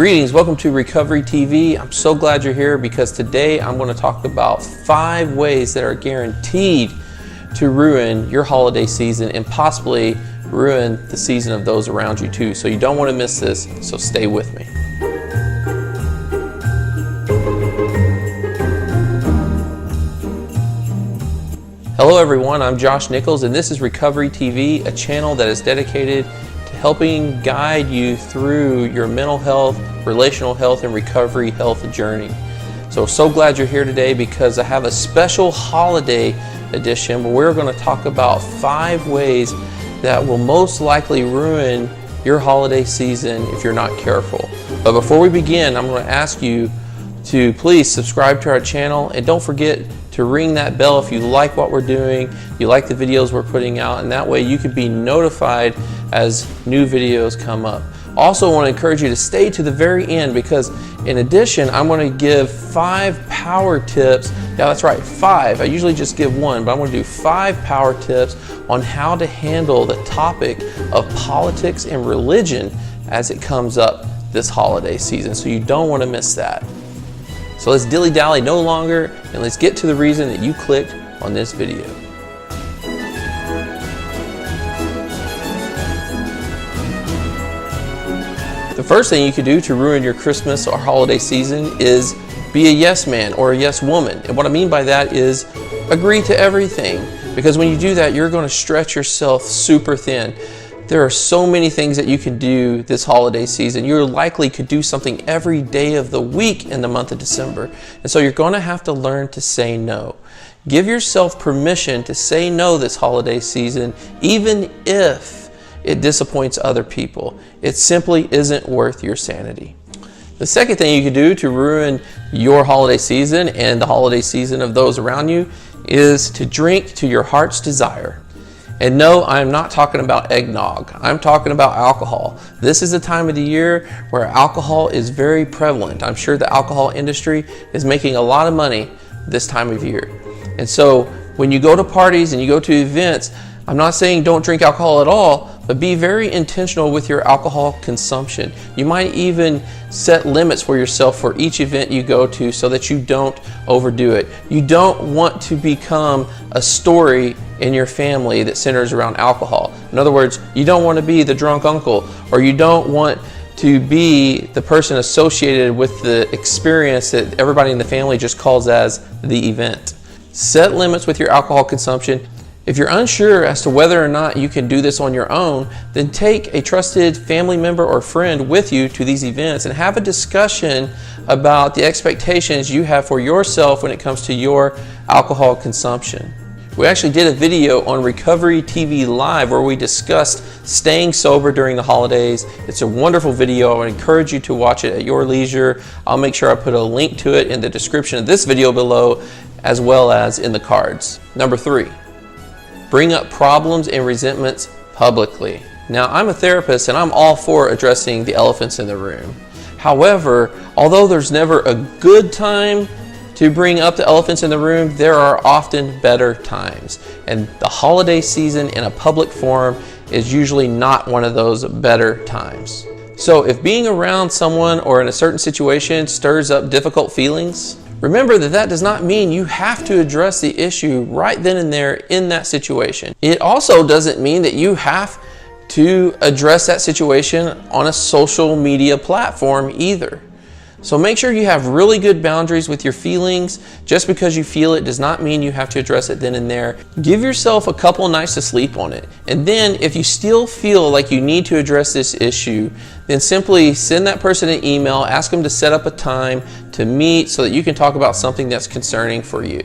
Greetings, welcome to Recovery TV. I'm so glad you're here because today I'm going to talk about 5 ways that are guaranteed to ruin your holiday season and possibly ruin the season of those around you too. So you don't want to miss this, so stay with me. Hello everyone, I'm Josh Nichols and this is Recovery TV, a channel that is dedicated to helping guide you through your mental health, relational health, and recovery health journey. So glad you're here today because I have a special holiday edition where we're going to talk about 5 ways that will most likely ruin your holiday season if you're not careful. But before we begin, I'm going to ask you to please subscribe to our channel and don't forget to ring that bell if you like what we're doing, you like the videos we're putting out, and that way you can be notified as new videos come up. Also, I want to encourage you to stay to the very end because in addition, I'm going to give 5 power tips. Yeah, that's right, 5. I usually just give 1, but I'm going to do 5 power tips on how to handle the topic of politics and religion as it comes up this holiday season. So you don't want to miss that. So let's dilly-dally no longer and let's get to the reason that you clicked on this video. The first thing you could do to ruin your Christmas or holiday season is be a yes man or a yes woman. And what I mean by that is agree to everything. Because when you do that, you're going to stretch yourself super thin. There are so many things that you can do this holiday season. You likely could do something every day of the week in the month of December. And so you're going to have to learn to say no. Give yourself permission to say no this holiday season, even if it disappoints other people. It simply isn't worth your sanity. The second thing you can do to ruin your holiday season and the holiday season of those around you is to drink to your heart's desire. And no, I'm not talking about eggnog. I'm talking about alcohol. This is the time of the year where alcohol is very prevalent. I'm sure the alcohol industry is making a lot of money this time of year. And so when you go to parties and you go to events, I'm not saying don't drink alcohol at all, but be very intentional with your alcohol consumption. You might even set limits for yourself for each event you go to so that you don't overdo it. You don't want to become a story in your family that centers around alcohol. In other words, you don't want to be the drunk uncle, or you don't want to be the person associated with the experience that everybody in the family just calls as the event. Set limits with your alcohol consumption. If you're unsure as to whether or not you can do this on your own, then take a trusted family member or friend with you to these events and have a discussion about the expectations you have for yourself when it comes to your alcohol consumption. We actually did a video on Recovery TV Live where we discussed staying sober during the holidays. It's a wonderful video. I would encourage you to watch it at your leisure. I'll make sure I put a link to it in the description of this video below as well as in the cards. Number 3. Bring up problems and resentments publicly. Now, I'm a therapist and I'm all for addressing the elephants in the room. However, although there's never a good time to bring up the elephants in the room, there are often better times. And the holiday season in a public forum is usually not one of those better times. So if being around someone or in a certain situation stirs up difficult feelings, remember that does not mean you have to address the issue right then and there in that situation. It also doesn't mean that you have to address that situation on a social media platform either. So make sure you have really good boundaries with your feelings. Just because you feel it does not mean you have to address it then and there. Give yourself a couple nights to sleep on it. And then if you still feel like you need to address this issue, then simply send that person an email, ask them to set up a time to meet so that you can talk about something that's concerning for you.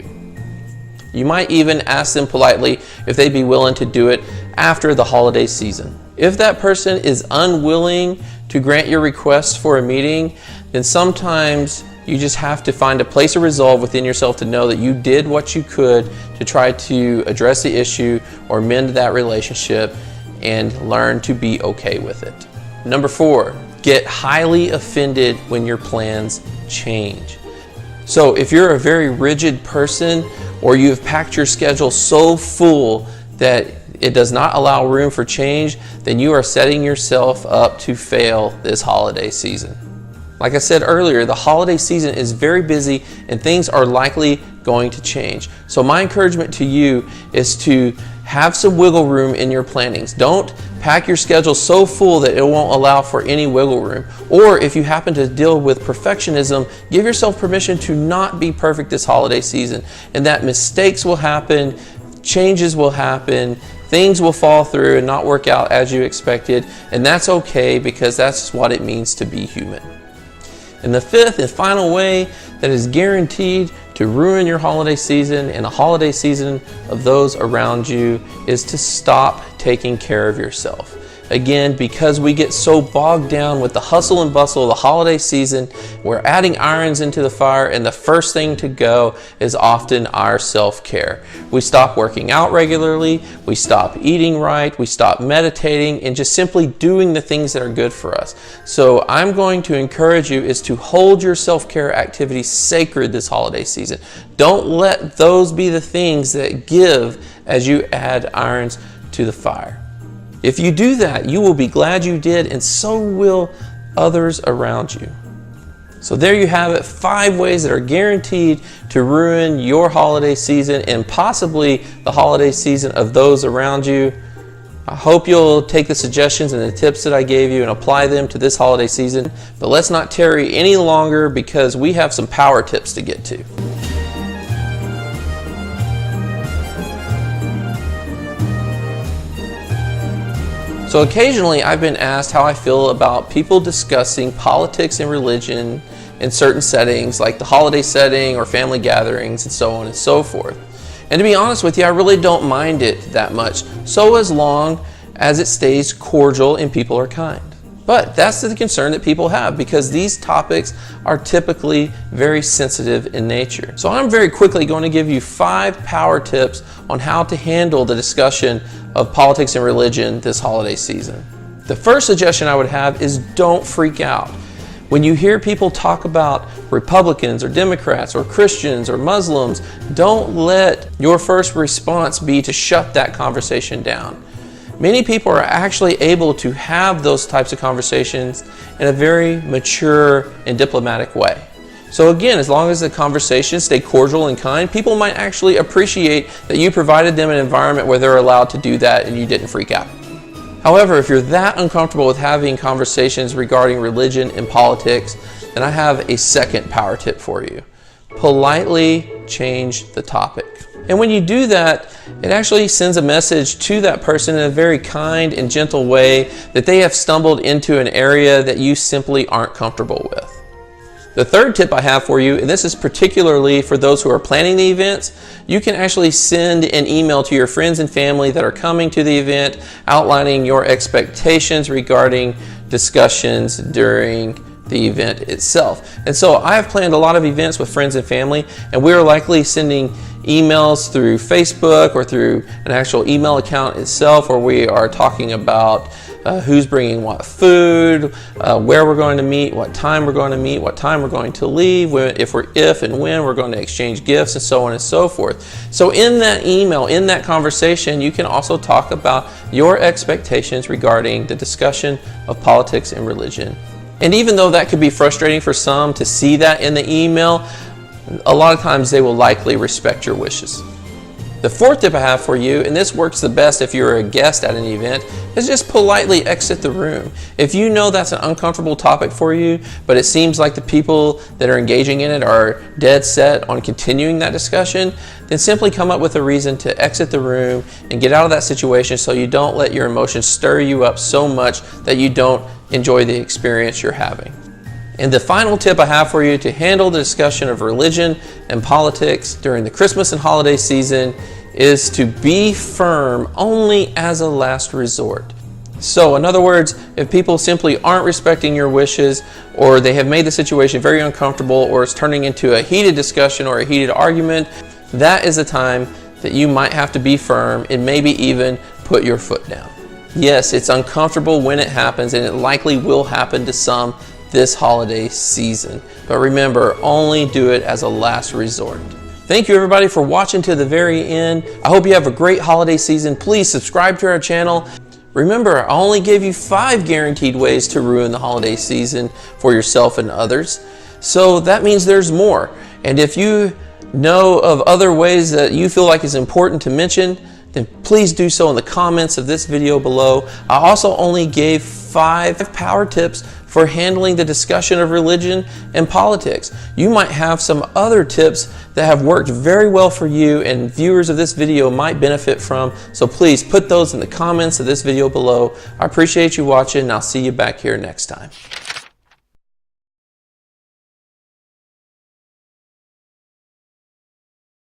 You might even ask them politely if they'd be willing to do it after the holiday season. If that person is unwilling to grant your request for a meeting, then sometimes you just have to find a place of resolve within yourself to know that you did what you could to try to address the issue or mend that relationship and learn to be okay with it. Number 4, get highly offended when your plans change. So if you're a very rigid person or you've packed your schedule so full that it does not allow room for change, then you are setting yourself up to fail this holiday season. Like I said earlier, the holiday season is very busy and things are likely going to change. So my encouragement to you is to have some wiggle room in your plannings. Don't pack your schedule so full that it won't allow for any wiggle room. Or if you happen to deal with perfectionism, give yourself permission to not be perfect this holiday season, and that mistakes will happen, changes will happen, things will fall through and not work out as you expected, and that's okay, because that's what it means to be human. And the fifth and final way that is guaranteed to ruin your holiday season and a holiday season of those around you is to stop taking care of yourself. Again, because we get so bogged down with the hustle and bustle of the holiday season, we're adding irons into the fire, and the first thing to go is often our self-care. We stop working out regularly, we stop eating right, we stop meditating, and just simply doing the things that are good for us. So I'm going to encourage you is to hold your self-care activities sacred this holiday season. Don't let those be the things that give as you add irons to the fire. If you do that, you will be glad you did, and so will others around you. So there you have it, 5 ways that are guaranteed to ruin your holiday season and possibly the holiday season of those around you. I hope you'll take the suggestions and the tips that I gave you and apply them to this holiday season. But let's not tarry any longer, because we have some power tips to get to. So occasionally I've been asked how I feel about people discussing politics and religion in certain settings, like the holiday setting or family gatherings and so on and so forth. And to be honest with you, I really don't mind it that much, so as long as it stays cordial and people are kind. But that's the concern that people have, because these topics are typically very sensitive in nature. So I'm very quickly going to give you 5 power tips on how to handle the discussion of politics and religion this holiday season. The first suggestion I would have is don't freak out. When you hear people talk about Republicans or Democrats or Christians or Muslims, don't let your first response be to shut that conversation down. Many people are actually able to have those types of conversations in a very mature and diplomatic way. So again, as long as the conversations stay cordial and kind, people might actually appreciate that you provided them an environment where they're allowed to do that and you didn't freak out. However, if you're that uncomfortable with having conversations regarding religion and politics, then I have a second power tip for you. Politely change the topic. And when you do that, it actually sends a message to that person in a very kind and gentle way that they have stumbled into an area that you simply aren't comfortable with. The third tip I have for you, and this is particularly for those who are planning the events, you can actually send an email to your friends and family that are coming to the event outlining your expectations regarding discussions during the event itself. And so I have planned a lot of events with friends and family, and we're likely sending emails through Facebook or through an actual email account itself, where we are talking about who's bringing what food, where we're going to meet, what time we're going to meet, what time we're going to leave, if and when we're going to exchange gifts, and so on and so forth. So in that email, in that conversation, you can also talk about your expectations regarding the discussion of politics and religion. And even though that could be frustrating for some to see that in the email, a lot of times they will likely respect your wishes. The fourth tip I have for you, and this works the best if you're a guest at an event, is just politely exit the room. If you know that's an uncomfortable topic for you, but it seems like the people that are engaging in it are dead set on continuing that discussion, then simply come up with a reason to exit the room and get out of that situation, so you don't let your emotions stir you up so much that you don't enjoy the experience you're having. And the final tip I have for you to handle the discussion of religion and politics during the Christmas and holiday season is to be firm only as a last resort. So in other words, if people simply aren't respecting your wishes, or they have made the situation very uncomfortable, or it's turning into a heated discussion or a heated argument, that is a time that you might have to be firm and maybe even put your foot down. Yes, it's uncomfortable when it happens, and it likely will happen to some this holiday season. But remember, only do it as a last resort. Thank you everybody for watching to the very end. I hope you have a great holiday season. Please subscribe to our channel. Remember, I only gave you 5 guaranteed ways to ruin the holiday season for yourself and others. So that means there's more. And if you know of other ways that you feel like is important to mention, then please do so in the comments of this video below. I also only gave 5 power tips for handling the discussion of religion and politics. You might have some other tips that have worked very well for you and viewers of this video might benefit from, so please put those in the comments of this video below. I appreciate you watching and I'll see you back here next time.